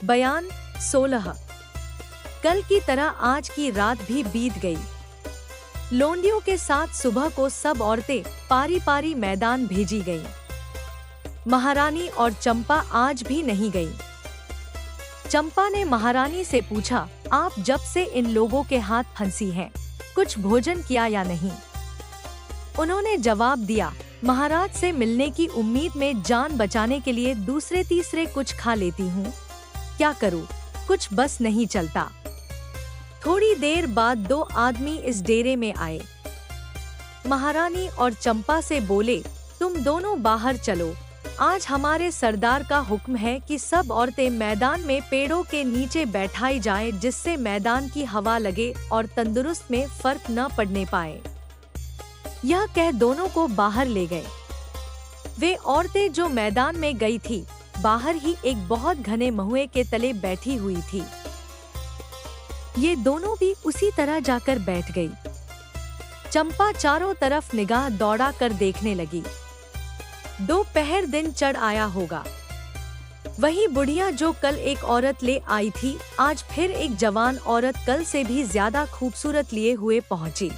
बयान 16। कल की तरह आज की रात भी बीत गई। लोंडियों के साथ सुबह को सब औरतें पारी पारी मैदान भेजी गईं। महारानी और चंपा आज भी नहीं गई। चंपा ने महारानी से पूछा, आप जब से इन लोगों के हाथ फंसी हैं, कुछ भोजन किया या नहीं? उन्होंने जवाब दिया, महाराज से मिलने की उम्मीद में जान बचाने के लिए दूसरे तीसरे कुछ खा लेती हूँ। क्या करूँ, कुछ बस नहीं चलता। थोड़ी देर बाद 2 आदमी इस डेरे में आए। महारानी और चंपा से बोले, तुम दोनों बाहर चलो, आज हमारे सरदार का हुक्म है कि सब औरतें मैदान में पेड़ों के नीचे बैठाई जाएं, जिससे मैदान की हवा लगे और तंदुरुस्त में फर्क न पड़ने पाए। यह कह दोनों को बाहर ले गए। वे औरतें जो मैदान में गई थी, बाहर ही एक बहुत घने महुए के तले बैठी हुई थी। ये दोनों भी उसी तरह जाकर बैठ गई। चंपा चारों तरफ निगाह दौड़ा कर देखने लगी। दोपहर दिन चढ़ आया होगा। वही बुढ़िया जो कल एक औरत ले आई थी, आज फिर एक जवान औरत कल से भी ज्यादा खूबसूरत लिए हुए पहुंची।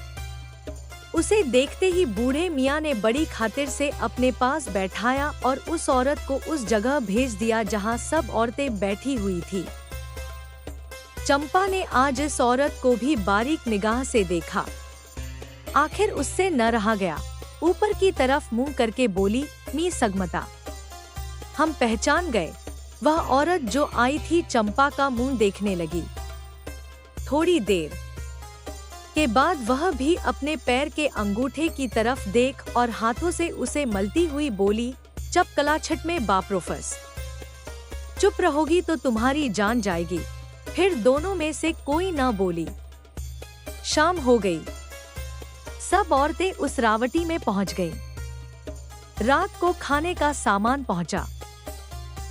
उसे देखते ही बूढ़े मियाँ ने बड़ी खातिर से अपने पास बैठाया और उस औरत को उस जगह भेज दिया जहाँ सब औरतें बैठी हुई थी। चंपा ने आज इस औरत को भी बारीक निगाह से देखा। आखिर उससे न रहा गया। ऊपर की तरफ मुंह करके बोली, मी सगमता, हम पहचान गए। वह औरत जो आई थी चंपा का मुंह देखने लगी। थोड़ी देर के बाद वह भी अपने पैर के अंगूठे की तरफ देख और हाथों से उसे मलती हुई बोली, चप कलाछट में बाप्रोफस, चुप रहोगी तो तुम्हारी जान जाएगी। फिर दोनों में से कोई न बोली। शाम हो गई। सब औरतें उस रावटी में पहुंच गईं। रात को खाने का सामान पहुंचा।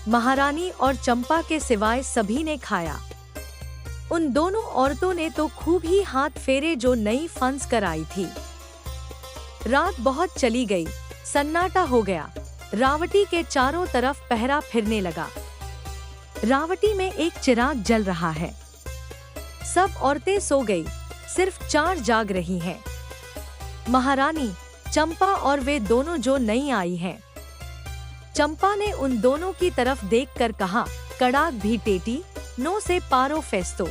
महारानी और चंपा के सिवाय सभी ने खाया। उन दोनों औरतों ने तो खूब ही हाथ फेरे जो नई फंस कर आई थी। रात बहुत चली गई। सन्नाटा हो गया। रावटी के चारों तरफ पहरा फिरने लगा। रावटी में एक चिराग जल रहा है। सब औरतें सो गई, सिर्फ 4 जाग रही हैं। महारानी, चंपा और वे दोनों जो नई आई हैं। चंपा ने उन दोनों की तरफ देखकर कहा, कड़ाक भी टेटी, नो से पारो फेस्तो,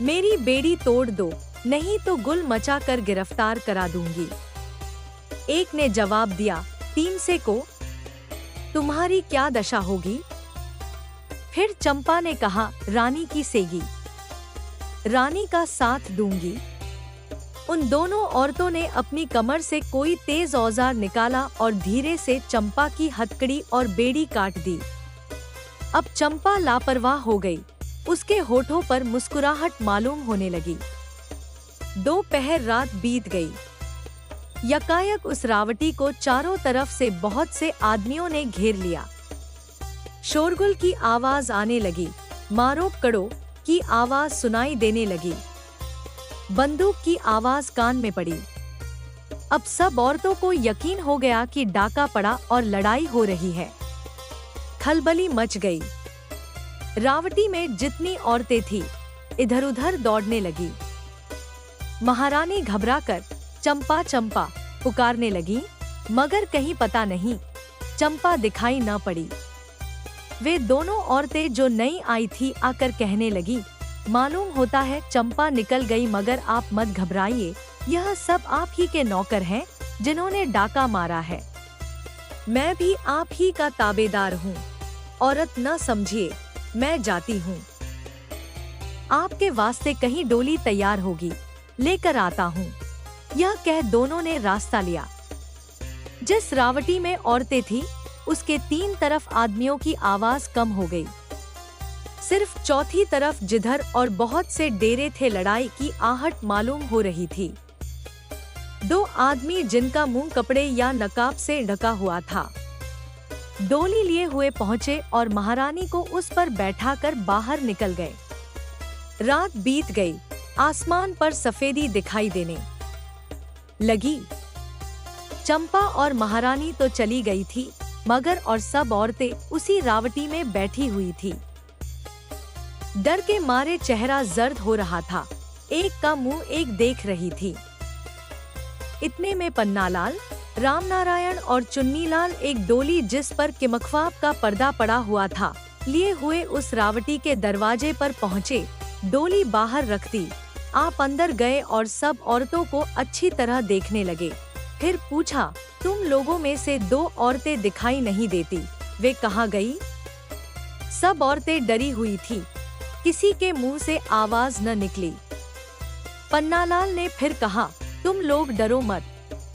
मेरी बेड़ी तोड़ दो, नहीं तो गुल मचा कर गिरफ्तार करा दूंगी। एक ने जवाब दिया, 3 से को, तुम्हारी क्या दशा होगी? फिर चंपा ने कहा, रानी की सेगी, रानी का साथ दूंगी। उन दोनों औरतों ने अपनी कमर से कोई तेज औजार निकाला और धीरे से चंपा की हथकड़ी और बेड़ी काट दी। अब चंपा लापरवाह हो गई। उसके होठों पर मुस्कुराहट मालूम होने लगी। दोपहर रात बीत गई। यकायक उस रावटी को चारों तरफ से बहुत से आदमियों ने घेर लिया। शोरगुल की आवाज आने लगी। मारो कड़ो की आवाज सुनाई देने लगी। बंदूक की आवाज कान में पड़ी। अब सब औरतों को यकीन हो गया कि डाका पड़ा और लड़ाई हो रही है। खलबली मच गई। रावटी में जितनी औरतें थीं, इधर-उधर दौड़ने लगी। महारानी घबराकर चंपा चंपा पुकारने लगी, मगर कहीं पता नहीं, चंपा दिखाई न पड़ी। वे दोनों औरतें जो नई आई थी आकर कहने लगी, मालूम होता है चंपा निकल गई, मगर आप मत घबराइए, यह सब आप ही के नौकर हैं जिन्होंने डाका मारा है। मैं भी आप ही का ताबेदार हूँ। औरत न समझिए, मैं जाती हूँ। आपके वास्ते कहीं डोली तैयार होगी, लेकर आता हूँ। यह कह दोनों ने रास्ता लिया। जिस रावटी में औरतें थीं, उसके 3 तरफ आदमियों की आवाज कम हो गई। सिर्फ चौथी तरफ जिधर और बहुत से डेरे थे, लड़ाई की आहट मालूम हो रही थी। 2 आदमी जिनका मुंह कपड़े या नकाब से ढका हुआ था, डोली लिए हुए पहुंचे और महारानी को उस पर बैठाकर बाहर निकल गए। रात बीत गई। आसमान पर सफेदी दिखाई देने लगी। चंपा और महारानी तो चली गई थी, मगर और सब औरतें उसी रावटी में बैठी हुई थी। डर के मारे चेहरा जर्द हो रहा था। एक का मुंह एक देख रही थी। इतने में पन्नालाल, रामनारायण और चुन्नीलाल एक डोली जिस पर किमख्वाब का पर्दा पड़ा हुआ था लिए हुए उस रावटी के दरवाजे पर पहुँचे। डोली बाहर रख दी। आप अंदर गए और सब औरतों को अच्छी तरह देखने लगे। फिर पूछा, तुम लोगों में से 2 औरतें दिखाई नहीं देती, वे कहाँ गई? सब औरतें डरी हुई थी। किसी के मुंह से आवाज न निकली। पन्नालाल ने फिर कहा, तुम लोग डरो मत,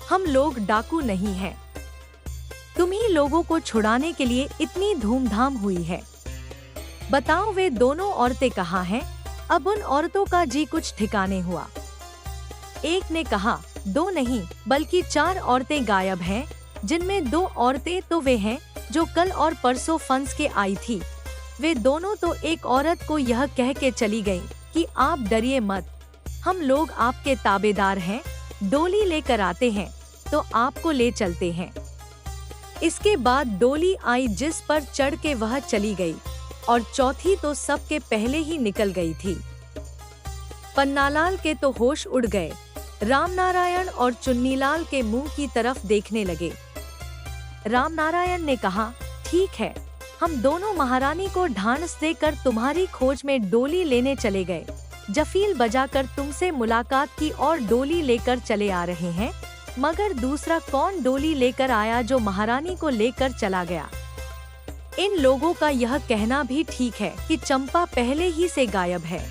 हम लोग डाकू नहीं हैं। तुम्ही लोगों को छुड़ाने के लिए इतनी धूमधाम हुई है। बताओ वे दोनों औरतें कहाँ हैं? अब उन औरतों का जी कुछ ठिकाने हुआ। एक ने कहा, 2 नहीं बल्कि 4 औरतें गायब हैं, जिनमें 2 औरतें तो वे हैं जो कल और परसों फंस के आई थी। वे दोनों तो एक औरत को यह कह के चली गई कि आप डरिए मत, हम लोग आपके ताबेदार हैं, डोली लेकर आते हैं तो आपको ले चलते हैं। इसके बाद डोली आई जिस पर चढ़ के वह चली गई और चौथी तो सबके पहले ही निकल गई थी। पन्नालाल के तो होश उड़ गए। रामनारायण और चुन्नीलाल के मुंह की तरफ देखने लगे। रामनारायण ने कहा, ठीक है, हम दोनों महारानी को ढांढस देकर तुम्हारी खोज में डोली लेने चले गए। जफील बजाकर तुमसे मुलाकात की और डोली लेकर चले आ रहे हैं, मगर दूसरा कौन डोली लेकर आया जो महारानी को लेकर चला गया? इन लोगों का यह कहना भी ठीक है कि चंपा पहले ही से गायब है।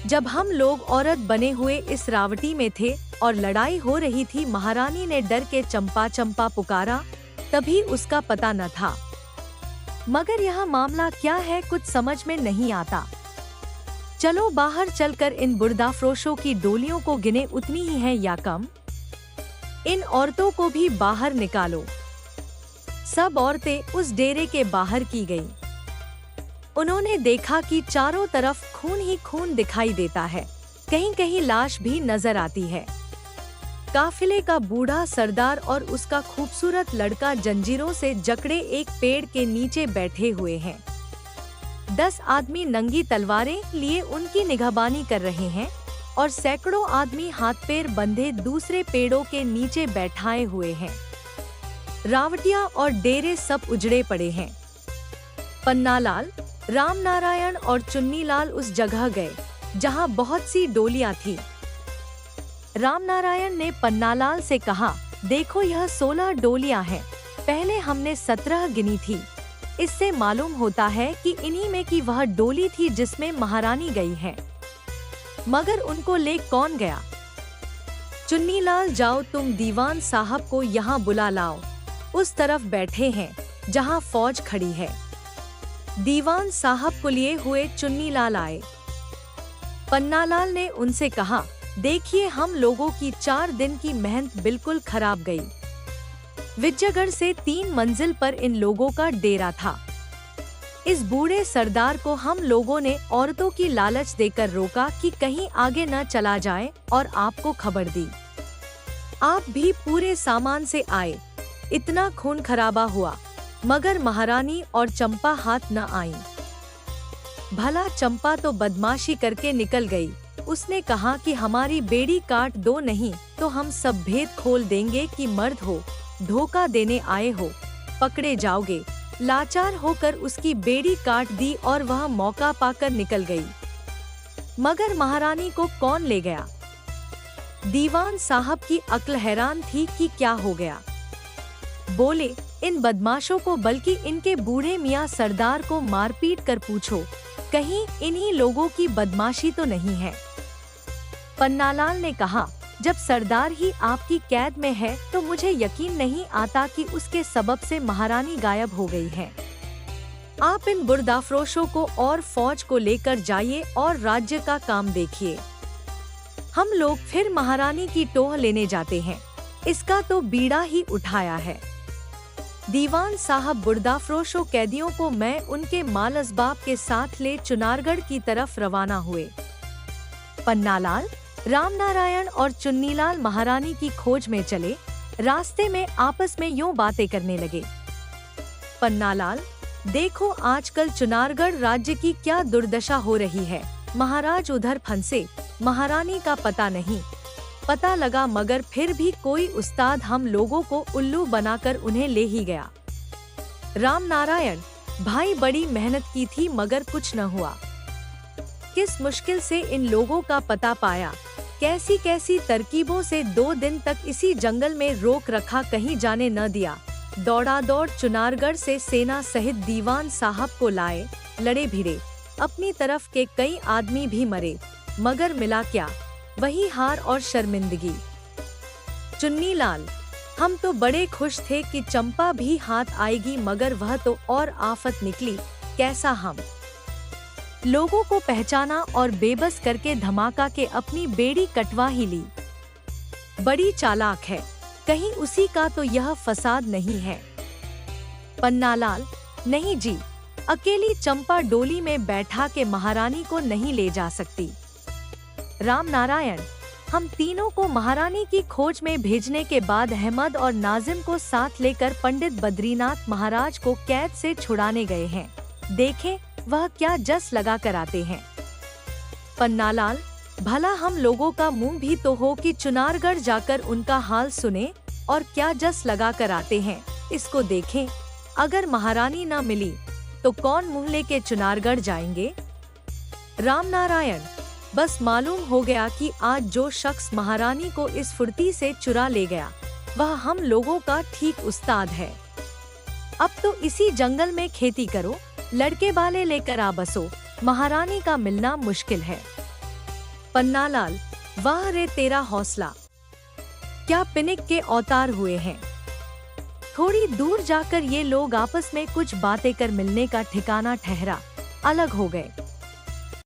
जब हम लोग औरत बने हुए इस रावटी में थे और लड़ाई हो रही थी, महारानी ने डर के चंपा चंपा पुकारा, तभी उसका पता न था। मगर यह मामला क्या है कुछ समझ में नहीं आता। चलो बाहर चलकर इन बुर्दाफरोशों की डोलियों को गिने उतनी ही है या कम। इन औरतों को भी बाहर निकालो। सब औरतें उस डेरे के बाहर की गईं। उन्होंने देखा कि चारों तरफ खून ही खून दिखाई देता है, कहीं कहीं लाश भी नजर आती है। काफिले का बूढ़ा सरदार और उसका खूबसूरत लड़का जंजीरों से जकड़े एक पेड़ के नीचे बैठे हुए हैं। 10 आदमी नंगी तलवारें लिए उनकी निगहबानी कर रहे हैं और सैकड़ों आदमी हाथ पैर बंधे दूसरे पेड़ों के नीचे बैठाए हुए हैं। रावटिया और डेरे सब उजड़े पड़े हैं। पन्नालाल, रामनारायण और चुन्नीलाल उस जगह गए जहां बहुत सी डोलियां थी। रामनारायण ने पन्नालाल से कहा, देखो यह 16 डोलियां हैं। पहले हमने 17 गिनी थी। इससे मालूम होता है कि इन्हीं में की वह डोली थी जिसमें महारानी गई है। मगर उनको ले कौन गया? चुन्नीलाल, जाओ तुम दीवान साहब को यहाँ बुला लाओ। उस तरफ बैठे हैं जहाँ फौज खड़ी है। दीवान साहब को लिए हुए चुन्नीलाल आए। पन्नालाल ने उनसे कहा, देखिए हम लोगों की 4 दिन की मेहनत बिल्कुल खराब गई। विजयगढ़ से 3 मंजिल पर इन लोगों का डेरा था। इस बूढ़े सरदार को हम लोगों ने औरतों की लालच देकर रोका कि कहीं आगे न चला जाए और आपको खबर दी। आप भी पूरे सामान से आए। इतना खून खराबा हुआ, मगर महारानी और चंपा हाथ न आई। भला चंपा तो बदमाशी करके निकल गई। उसने कहा कि हमारी बेड़ी काट दो, नहीं तो हम सब भेद खोल देंगे कि मर्द हो, धोखा देने आए हो, पकड़े जाओगे। लाचार होकर उसकी बेड़ी काट दी और वह मौका पाकर निकल गई। मगर महारानी को कौन ले गया? दीवान साहब की अक्ल हैरान थी कि क्या हो गया। बोले, इन बदमाशों को, बल्कि इनके बूढ़े मियाँ सरदार को मारपीट कर पूछो, कहीं इन्हीं लोगों की बदमाशी तो नहीं है। पन्नालाल ने कहा, जब सरदार ही आपकी कैद में है तो मुझे यकीन नहीं आता कि उसके सबब से महारानी गायब हो गई है। आप इन बुर्दाफरोशों को और फौज को लेकर जाइए और राज्य का काम देखिए। हम लोग फिर महारानी की टोह लेने जाते हैं। इसका तो बीड़ा ही उठाया है। दीवान साहब बुर्दाफरोशों कैदियों को मैं उनके माल असबाब के साथ ले चुनारगढ़ की तरफ रवाना हुए। पन्नालाल, रामनारायण और चुन्नीलाल महारानी की खोज में चले। रास्ते में आपस में यूं बातें करने लगे। पन्नालाल, देखो आजकल चुनारगढ़ राज्य की क्या दुर्दशा हो रही है। महाराज उधर फंसे, महारानी का पता नहीं। पता लगा मगर फिर भी कोई उस्ताद हम लोगों को उल्लू बनाकर उन्हें ले ही गया। राम नारायण भाई बड़ी मेहनत की थी मगर कुछ न हुआ। किस मुश्किल से इन लोगों का पता पाया, कैसी कैसी तरकीबों से 2 दिन तक इसी जंगल में रोक रखा, कहीं जाने न दिया। दौड़ा दौड़ चुनारगढ़ से सेना सहित दीवान साहब को लाए, लड़े भिड़े, अपनी तरफ के कई आदमी भी मरे, मगर मिला क्या, वही हार और शर्मिंदगी। चुन्नीलाल हम तो बड़े खुश थे कि चंपा भी हाथ आएगी मगर वह तो और आफत निकली। कैसा हम लोगों को पहचाना और बेबस करके धमाका के अपनी बेड़ी कटवा ही ली। बड़ी चालाक है, कहीं उसी का तो यह फसाद नहीं है। पन्नालाल नहीं जी, अकेली चंपा डोली में बैठा के महारानी को नहीं ले जा सकती। राम नारायण हम तीनों को महारानी की खोज में भेजने के बाद अहमद और नाजिम को साथ लेकर पंडित बद्रीनाथ महाराज को कैद से छुड़ाने गए हैं। देखें वह क्या जस लगा कर आते हैं। पन्नालाल भला हम लोगों का मुंह भी तो हो कि चुनारगढ़ जाकर उनका हाल सुने और क्या जस लगा कर आते हैं, इसको देखें। अगर महारानी न मिली तो कौन मुंह लेके चुनारगढ़ जाएंगे। राम नारायण बस मालूम हो गया कि आज जो शख्स महारानी को इस फुर्ती से चुरा ले गया वह हम लोगों का ठीक उस्ताद है। अब तो इसी जंगल में खेती करो, लड़के वाले लेकर आ बसो, महारानी का मिलना मुश्किल है। पन्नालाल वाह रे तेरा हौसला, क्या पिनिक के अवतार हुए हैं। थोड़ी दूर जाकर ये लोग आपस में कुछ बातें कर मिलने का ठिकाना ठहरा, अलग हो गए।